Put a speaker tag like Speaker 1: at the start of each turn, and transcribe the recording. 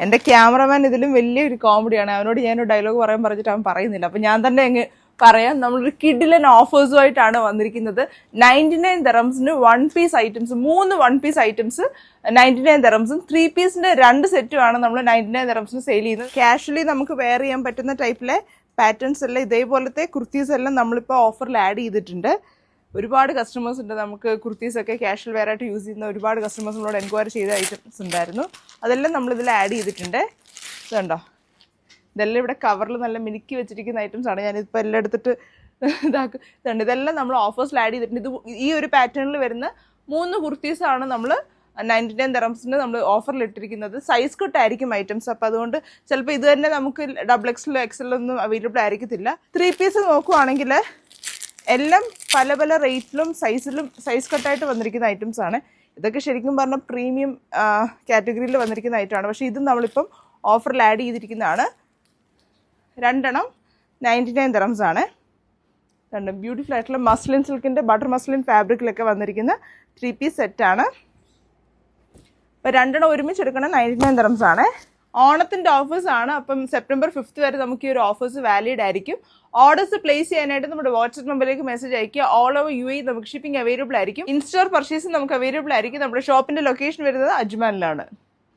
Speaker 1: എൻ്റെ ക്യാമറമാൻ ഇതിലും വലിയൊരു കോമഡിയാണ്. അവനോട് ഞാനൊരു ഡയലോഗ് പറഞ്ഞിട്ട് അവൻ പറയുന്നില്ല. അപ്പം ഞാൻ തന്നെ അങ്ങ് പറയാം. നമ്മളൊരു കിഡിലൻ ഓഫേഴ്സുമായിട്ടാണ് വന്നിരിക്കുന്നത്. 99 dirhamsന് 1 പീസ് ഐറ്റംസ്, 3 1 പീസ് ഐറ്റംസ് 99 dirhamsും 3 പീസിന്റെ 2 സെറ്റുമാണ് നമ്മൾ 99 dirhamsന് സെയിൽ ചെയ്യുന്നത്. കാഷ്വലി നമുക്ക് വെയർ ചെയ്യാൻ പറ്റുന്ന ടൈപ്പിലെ പാറ്റേൺസ് എല്ലാം ഇതേപോലത്തെ കുർത്തീസ് എല്ലാം നമ്മളിപ്പോൾ ഓഫറിൽ ആഡ് ചെയ്തിട്ടുണ്ട്. ഒരുപാട് കസ്റ്റമേഴ്സ് ഉണ്ട്. നമുക്ക് കുർത്തീസൊക്കെ കാഷ്വൽ വെയർ ആയിട്ട് യൂസ് ചെയ്യുന്ന ഒരുപാട് കസ്റ്റമേഴ്സ് നമ്മളോട് എൻക്വയറി ചെയ്ത ഐറ്റംസ് ഉണ്ടായിരുന്നു. അതെല്ലാം നമ്മളിതിൽ ആഡ് ചെയ്തിട്ടുണ്ട്. ഇതുണ്ടോ, ഇതെല്ലാം ഇവിടെ കവറിൽ നല്ല മിനുക്കി വെച്ചിരിക്കുന്ന ഐറ്റംസ് ആണ്. ഞാനിപ്പോൾ എല്ലാം എടുത്തിട്ട് ഇതുണ്ട്. ഇതെല്ലാം നമ്മൾ ഓഫേഴ്സിൽ ആഡ് ചെയ്തിട്ടുണ്ട്. ഈ ഒരു പാറ്റേണിൽ വരുന്ന 3 കുർത്തീസാണ് നമ്മൾ 99 dirhamsന് നമ്മൾ ഓഫറിൽ ഇട്ടിരിക്കുന്നത്. സൈസ് കട്ടായിരിക്കും ഐറ്റംസ്. അപ്പോൾ അതുകൊണ്ട് ചിലപ്പോൾ ഇത് തന്നെ നമുക്ക് XXL XL അവൈലബിൾ ആയിരിക്കത്തില്ല. 3 പീസ് നോക്കുവാണെങ്കിൽ എല്ലാം പല പല റേറ്റിലും സൈസ് കട്ടായിട്ട് വന്നിരിക്കുന്ന ഐറ്റംസ് ആണ്. ഇതൊക്കെ ശരിക്കും പറഞ്ഞാൽ പ്രീമിയം കാറ്റഗറിയിൽ വന്നിരിക്കുന്ന ഐറ്റമാണ്. പക്ഷേ ഇത് നമ്മളിപ്പം ഓഫറിൽ ആഡ് ചെയ്തിരിക്കുന്നതാണ്. 2 99 dirhams ആണ്. രണ്ടും ബ്യൂട്ടിഫുൾ ആയിട്ടുള്ള മസ്ലിൻ സിൽക്കിൻ്റെ ബട്ടർ മസ്ലിൻ ഫാബ്രിക്കിലൊക്കെ വന്നിരിക്കുന്ന 3 പീസ് സെറ്റാണ്. അപ്പോൾ 2 ഒരുമിച്ച് എടുക്കണം 99 dirhams ആണ്. ഓണത്തിൻ്റെ ഓഫേഴ്സ് ആണ്. അപ്പം സെപ്റ്റംബർ 5 വരെ നമുക്ക് ഈ ഒരു ഓഫേഴ്സ് വാലിഡ് ആയിരിക്കും. ഓർഡേഴ്സ് പ്ലേസ് ചെയ്യാനായിട്ട് നമ്മുടെ വാട്സ്ആപ്പ് നമ്പറിലേക്ക് മെസ്സേജ് അയക്കുക. ഓൾ ഓവർ UAE നമുക്ക് ഷിപ്പിംഗ് അവൈലബിൾ ആയിരിക്കും. ഇൻസ്റ്റോർ പർച്ചേസിംഗ് നമുക്ക് അവൈലബിൾ ആയിരിക്കും. നമ്മുടെ ഷോപ്പിന്റെ ലൊക്കേഷൻ വരുന്നത് അജ്മാനിലാണ്.